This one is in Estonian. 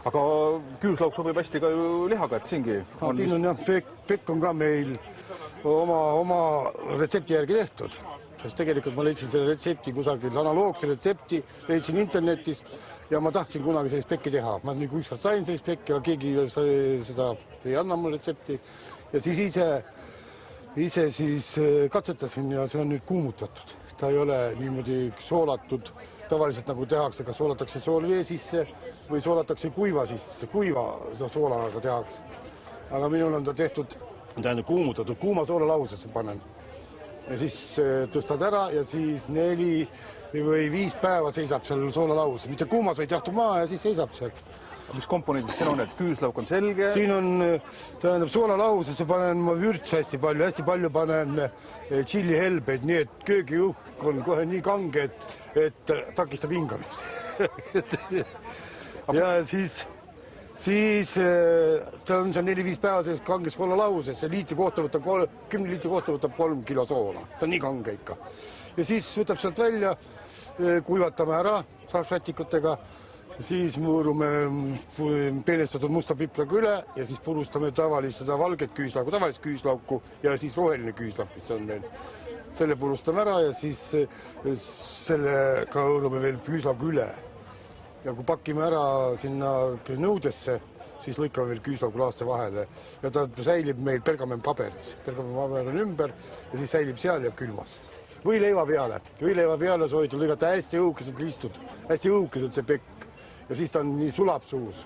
Aga küüslauk sobib hästi ka ju lihaga, et siingi on siin on jah, pekk on ka meil oma retsepti järgi tehtud. Sest tegelikult ma leidsin selle retsepti kusagil, analoogse retsepti, leidsin internetist ja ma tahtsin kunagi sellist pekki teha. Ma nüüd ükskord sain sellist pekki, aga keegi seda ei anna mul retsepti. Ja siis ise siis katsetasin ja see on nüüd kuumutatud. Ta ei ole niimoodi soolatud. Tavaliselt nagu tehakse, kas soolatakse soolvee sisse või soolatakse kuiva sisse. Kuiva soolaga tehakse. Aga minul on ta tehtud, tähendab kuumutatud, kuuma soolalahusesse panen. Ja siis tõstad ära ja siis 4 või 5 päeva seisab seal soolalahus. Mitte kuumas ei jahtu maa ja siis seisab seal. Mis komponendid siin on, et küüslauk on selge? Siin on, tähendab, soolalahusesse panen ma vürtsa hästi palju panen tšillihelbeid, nii et köögijuhk on kohe nii kange, et takistab hingamist. Ja siis ta on seal 4-5 päeva sees kanges soolalahusesse, 10 liitri kohta võtab 3 kilo soola. Ta on nii kange ikka. Ja siis võtab sealt välja, kuivatame ära salvrätikutega, siis mõõrume peenestatud musta pipraga üle ja siis purustame tavalist valget küüslauku, tavalist küüslauku ja siis roheline küüslauk, mis on meil. Selle purustame ära ja siis sellega hõõrume veel küüslaugu üle. Ja kui pakime ära sinna nõudesse, siis lõikame veel küüslaugu laaste vahele ja ta säilib meil pergamenpaberis. Pergamenpaber on ümber ja siis säilib seal ja külmas. Või leiva peale soovitud lõigata hästi õukeselt ristud, hästi õukeselt see pekk ja siis ta on nii sulab suus.